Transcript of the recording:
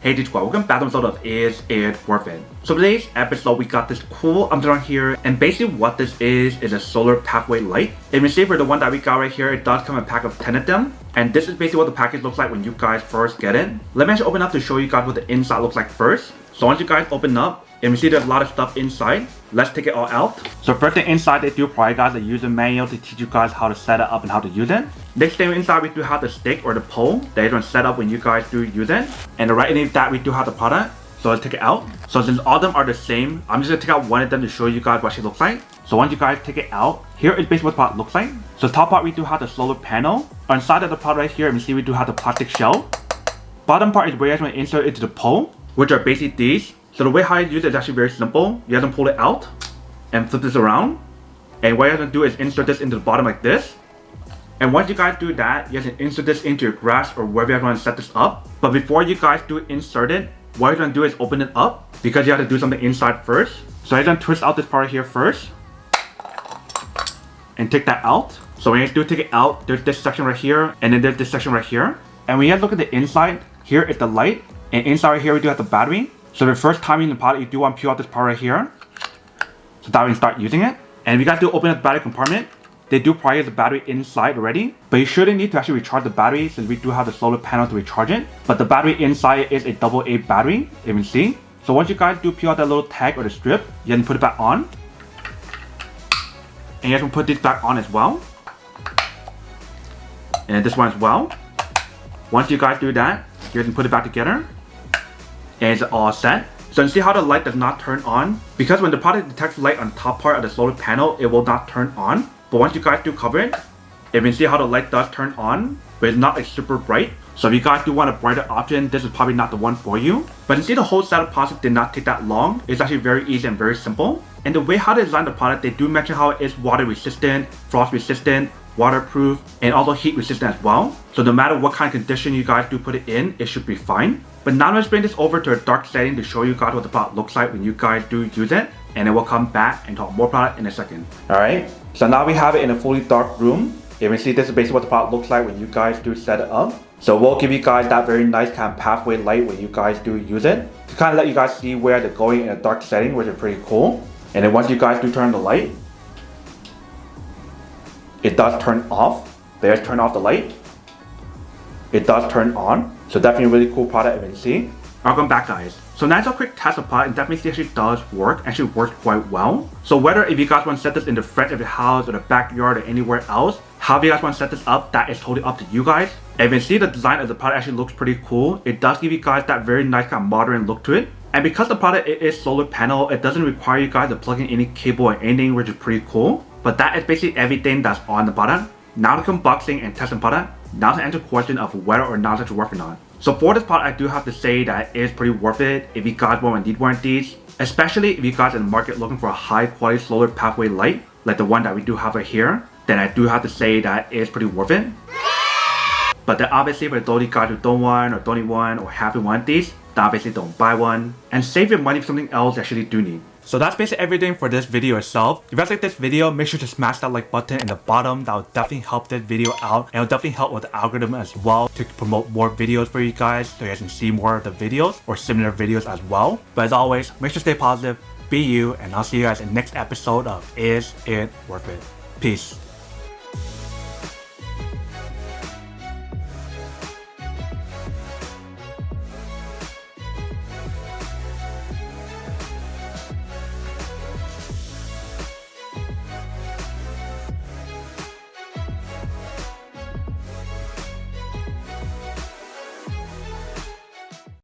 Hey G12, welcome back to an episode of Is It Worth It? So today's episode we got this cool on here, and basically what this is a solar pathway light. And you see for the one that we got right here, it does come in a pack of 10 of them. And this is basically what the package looks like when you guys first get it. Let me actually open up to show you guys what the inside looks like first. So once you guys open up, and we see there's a lot of stuff inside. Let's take it all out. So first thing inside, they do provide guys a user manual to teach you guys how to set it up and how to use it. Next thing inside, we do have the stick or the pole that you're going to set up when you guys do use it. And right underneath that, we do have the product. So let's take it out. So since all of them are the same, I'm just going to take out one of them to show you guys what she looks like. So once you guys take it out, here is basically what the product looks like. So the top part, we do have the solar panel. On side of the product right here, you see we do have the plastic shell. Bottom part is where you're going to insert it into the pole, which are basically these. So the way how you use it is actually very simple. You have to pull it out and flip this around. And what you have to do is insert this into the bottom like this. And once you guys do that, you have to insert this into your grass or wherever you're going to set this up. But before you guys do insert it, what you're going to do is open it up because you have to do something inside first. So you're going to twist out this part here first and take that out. So when you do take it out, there's this section right here and then there's this section right here. And when you guys look at the inside, here is the light. And inside right here, we do have the battery. So the first time in the product, you do want to peel out this part right here. So that way you can start using it. And if you guys do open up the battery compartment, they do provide the battery inside already. But you shouldn't need to actually recharge the battery since we do have the solar panel to recharge it. But the battery inside is a AA battery, you can see. So once you guys do peel out that little tag or the strip, you can put it back on. And you have to put this back on as well. And this one as well. Once you guys do that, you can put it back together. And it's all set. So you see how the light does not turn on? Because when the product detects light on the top part of the solar panel, it will not turn on. But once you guys do cover it, you can see how the light does turn on, but it's not like super bright. So if you guys do want a brighter option, this is probably not the one for you. But you see the whole setup process did not take that long. It's actually very easy and very simple. And the way how they design the product, they do mention how it is water resistant, frost resistant, waterproof, and also heat resistant as well. So no matter what kind of condition you guys do put it in, it should be fine. But now let's bring this over to a dark setting to show you guys what the product looks like when you guys do use it. And then we'll come back and talk more product in a second. Alright, so now we have it in a fully dark room. You can see this is basically what the product looks like when you guys do set it up. So we'll give you guys that very nice kind of pathway light when you guys do use it. To kind of let you guys see where they're going in a dark setting, which is pretty cool. And then once you guys do turn on the light, it does turn off. There's turn off the light. It does turn on. So definitely a really cool product you can see. Welcome back guys. So now it's a quick test of product, and definitely actually does work, actually works quite well. So whether if you guys want to set this in the front of your house or the backyard or anywhere else, however you guys want to set this up, that is totally up to you guys. And you can see the design of the product actually looks pretty cool. It does give you guys that very nice kind of modern look to it. And because the product is solar panel, it doesn't require you guys to plug in any cable or anything, which is pretty cool. But that is basically everything that's on the product. Now to unboxing and testing product. Now to answer the question of whether or not it's worth it or not. So for this product, I do have to say that it is pretty worth it if you guys want to need one of these. Especially if you guys in the market looking for a high quality solar pathway light, like the one that we do have right here, then I do have to say that it is pretty worth it. But then obviously for those guys who don't want or don't need one or haven't want these, then obviously don't buy one. And save your money for something else you actually do need. So that's basically everything for this video itself. If you guys like this video, make sure to smash that like button in the bottom. That will definitely help this video out. And it will definitely help with the algorithm as well to promote more videos for you guys so you guys can see more of the videos or similar videos as well. But as always, make sure to stay positive, be you, and I'll see you guys in the next episode of Is It Worth It? Peace.